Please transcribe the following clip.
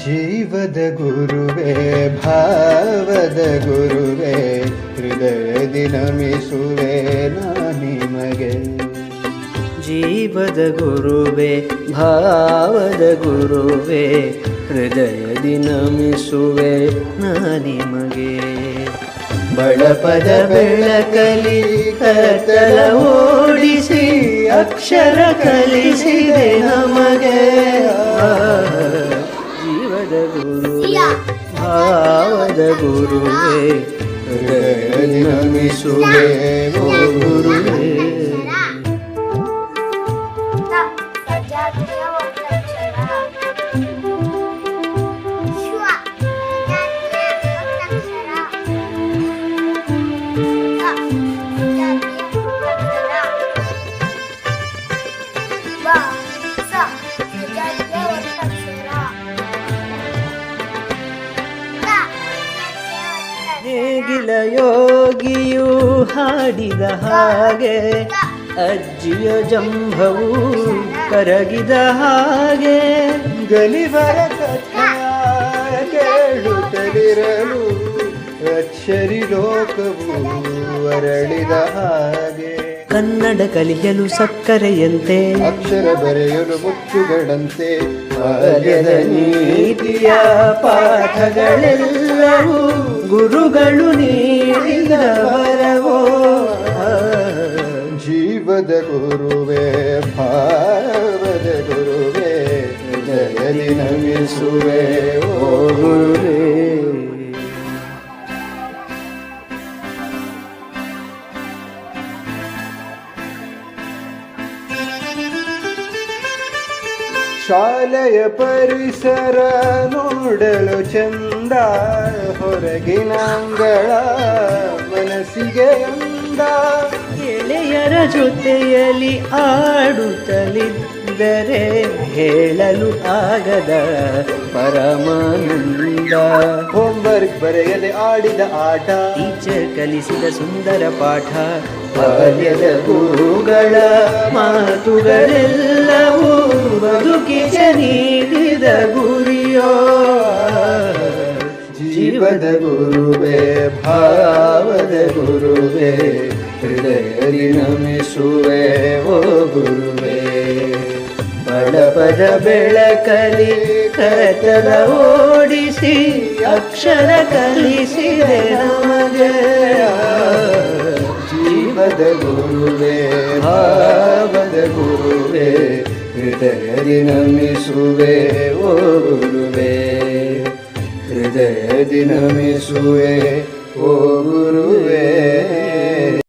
ಜೀವದ ಗುರುವೇ ಭಾವದ ಗುರುವೇ ಹೃದಯದಿ ನಮಿಸುವೆ ನಿಮಗೆ. ಜೀವದ ಗುರುವೇ ಭಾವದ ಗುರುವೇ ಹೃದಯದಿ ನಮಿಸುವೆ ನಿಮಗೆ. ಬಳಪದ ಬೆಳಕಲಿ ಕತ್ತಲ ಓಡಿಸಿ ಅಕ್ಷರ ಕಲಿಸಿದೆ ನಮಗೆ. ಜೀವದ ಗುರುವೇ ಭಾವದ ಗುರುವೇ ಹೃದಯದಿ ನಮಿಸುವೆ ಗುರುವೇ. ನೇಗಿಲ ಯೋಗಿಯು ಹಾಡಿದ ಹಾಗೆ ಅಜ್ಜಿಯ ಜಂಭವು ಕರಗಿದ ಹಾಗೆ. ಗಲಿವರ ಕಥಾ ಕೇಳುತ್ತಲಿರಲು ಅಕ್ಷರಿ ಲೋಕವು ಅರಳಿದ ಹಾಗೆ. ಕನ್ನಡ ಕಲಿಯಲು ಸಕ್ಕರೆಯಂತೆ ಅಕ್ಷರ ಬರೆಯಲು ಮುತ್ತುಗಳಂತೆ ಬಾಲ್ಯದ ನೀತಿಯ ಪಾಠಗಳೆಲ್ಲವೂ ಗುರುಗಳು ನೀಡಿದ ವರವೋ. ಜೀವದ ಗುರುವೇ ಭಾವದ ಗುರುವೇ ಹೃದಯದಿ ನಮಿಸುವೆ ಓ ಗುರುವೇ. ಶಾಲೆಯ ಪರಿಸರ ನೋಡಲು ಚಂದ, ಹೊರಗಿನ ಅಂಗಳ ಮನಸ್ಸಿಗೆ ಅಂದ. ಗೆಳೆಯರ ಜೊತೆಯಲ್ಲಿ ಆಡುತ್ತಲಿದ್ದರೆ ಹೇಳಲು ಆಗದ ಪರಮಾನಂದ. ಹೋಮ್ವರ್ಕ್ ಬರೆಯದೆ ಆಡಿದ ಆಟ, ಟೀಚರ್ ಕಲಿಸಿದ ಸುಂದರ ಪಾಠ. ಬಾಲ್ಯದ ಗುರುಗಳ ಮಾತುಗಳೆಲ್ಲವೂ ಬದುಕಿಗೆ ನೀಡಿದ ಗುರಿಯೋ. ಜೀವದ ಗುರುವೇ ಭಾವದ ಗುರುವೇ ಹೃದಯದಿ ನಮಿಸುವೆ ಓ ಗುರುವೇ. ಬಳಪದ ಬೆಳಕಲಿ ಕತ್ತಲ ಓಡಿಸಿ ಅಕ್ಷರ ಕಲಿಸಿದೆ ನಮಗೆ. ಜೀವದ ಗುರುವೇ ಭಾವದ ಗುರುವೇ ಹೃದಯದಿ ನಮಿಸುವೆ ಓ ಗುರುವೇ. ಹೃದಯದಿ ನಮಿಸುವೆ ಓ ಗುರುವೇ.